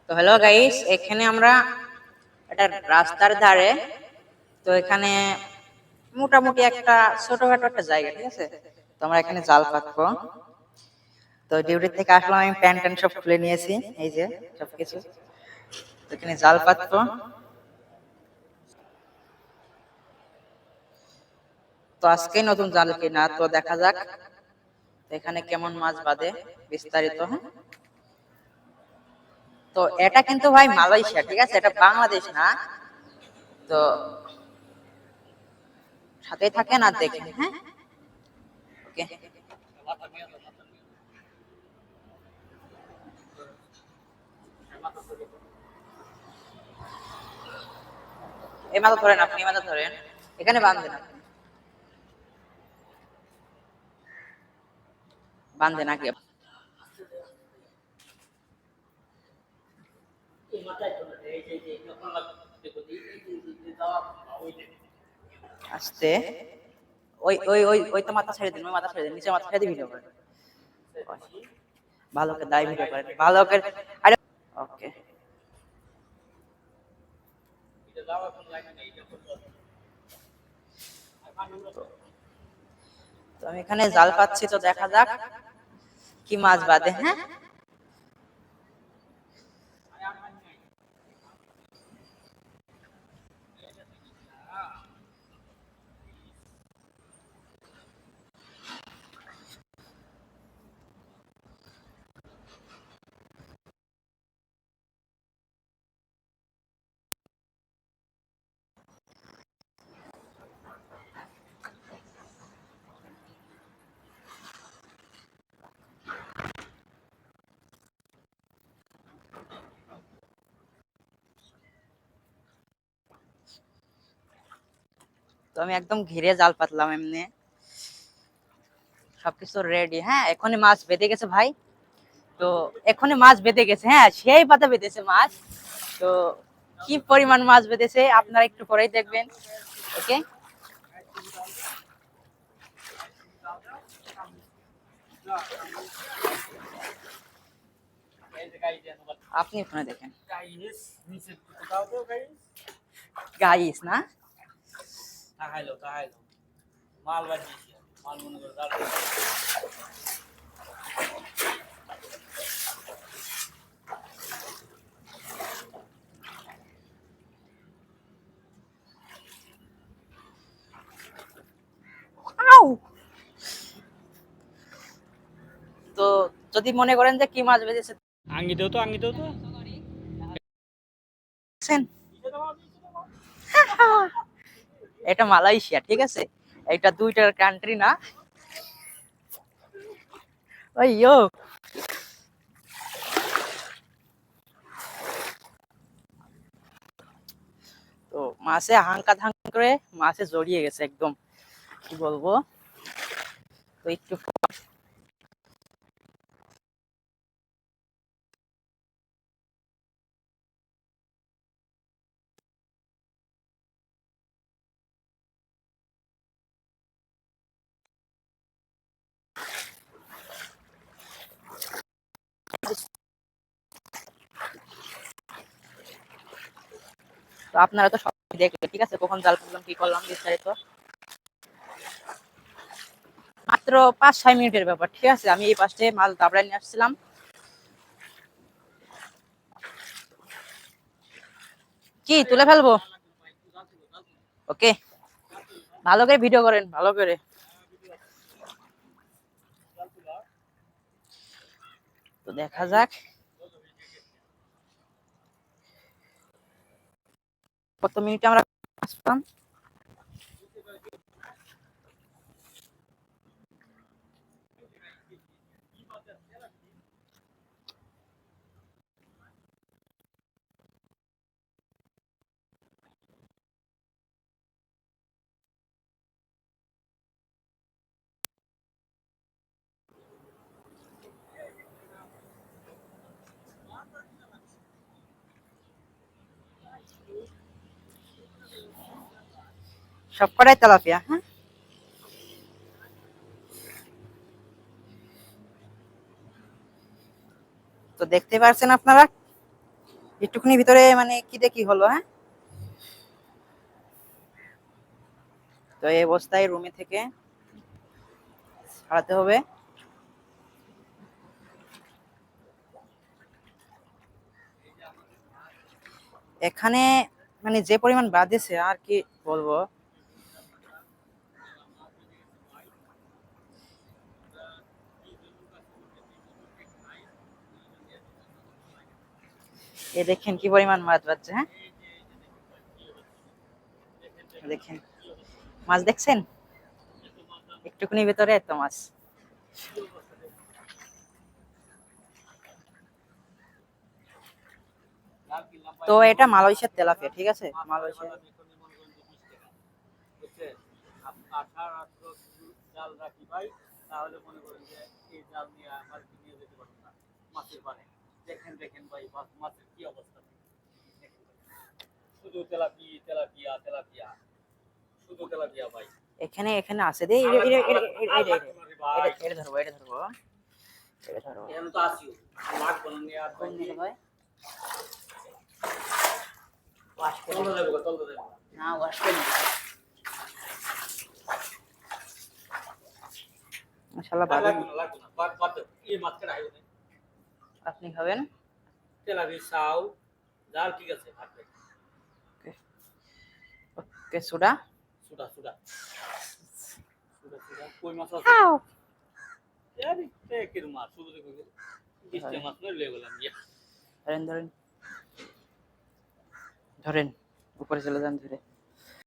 তো hello guys, এখানে আমরা একটা রাস্তার ধারে। তো এখানে মোটামুটি একটা ছোটখাটো একটা জায়গা, ঠিক আছে। তো আমরা এখানে জাল পাতবো। তো ডিউটি থেকে আসলাম, আমি প্যান্ট ট্যান্ট সব খুলে নিয়েছি, এই যে সবকিছু। তো এখানে জাল পাতবো। তো আজকে নতুন জাল কিনা, তো দেখা যাক এখানে কেমন মাছ বাঁধে বিস্তারিত। হ্যাঁ, তো এটা কিন্তু ভাই মালয়েশিয়া, ঠিক আছে, এটা বাংলাদেশ না। তো সাথেই থাকেন আর দেখেন। হ্যাঁ, ওকে। এই মাথা ধরেন, আপনি এই মাথা ধরেন, এখানে বাঁধেন, আপনি বাঁধেন আগে। আস্তে, ওই ওই ওই ওই তো মাথা ছেড়ে দিন, ওই মাথা ছেড়ে দিন, নিচে মাথা ছেড়ে দিয়ে ভিডিও করেন। ভালো করে দাই ভিডিও করেন, ভালো করে। আরে ওকে। তো আমি এখানে জাল পাচ্ছি, তো দেখা যাক কি মাছ বাঁধে। হ্যাঁ, তো আমি একদম ঘিরে জাল পাতলাম এমনি, সবকিছু রেডি। হ্যাঁ, এখনই মাছ বেঁধে গেছে ভাই। তো এখনই মাছ বেঁধে গেছে, হ্যাঁ সেই পাতা বেঁধেছে মাছ। তো কি পরিমাণ মাছ বেঁধেছে আপনারা একটু পরেই দেখবেন। ওকে, আপনি ওখানে দেখেন। গাইস না, আউ। তো যদি মনে করেন যে কি মাছ বেঁধেছে, এটা মালয়েশিয়া, ঠিক আছে, এটা দুইটার কান্ট্রি না। ওই ইয়ো, তো মাছে হাঙ্কা ধাং করে মাছে জড়িয়ে গেছে একদম, কি বলবো। তো একটু তো আপনারা তো সব দেখলেন, ঠিক আছে, কখন জাল করলাম, কি করলাম বিস্তারিত। মাত্র 5-6 মিনিটের ব্যাপার, ঠিক আছে। আমি এই পাশে মাছ দাবড়ায় নিয়ে আসছিলাম। কি তুলে ফেলবো? ওকে, ভালো করে ভিডিও করেন, ভালো করে। তো দেখা যাক কত মিনিটে আমরা আসলাম। সব কটাই তেলাপিয়া। হ্যাঁ, তো দেখতে পাচ্ছেন আপনারা একটুখানি ভিতরে মানে কি হলো, হ্যাঁ। তো এই অবস্থায় রুমে থেকে ছাড়াতে হবে। এখানে মানে যে পরিমাণ বাজেছে আর কি বলবো। এ দেখেন কি পরিমাণ মাছ বাজছে, হ্যাঁ। দেখেন মাছ দেখছেন, একটুখানি ভেতরে এত মাছ। তো এটা মালয়েশিয়ার তেলাপিয়া, ঠিক আছে, মালয়েশিয়া। এখানে এখানে আছে দে, এটা ধরবো, এটা ধরবো, এটা ধরবো। কোন দিকে ভাই? না ওয়াশ করে নিতে। মাশাআল্লাহ ভালো। আপনি খাবেন? ওকে ওকে, সোডা খাও। ধরেন ধরেন ধরেন, উপরে চলে যান ধরে।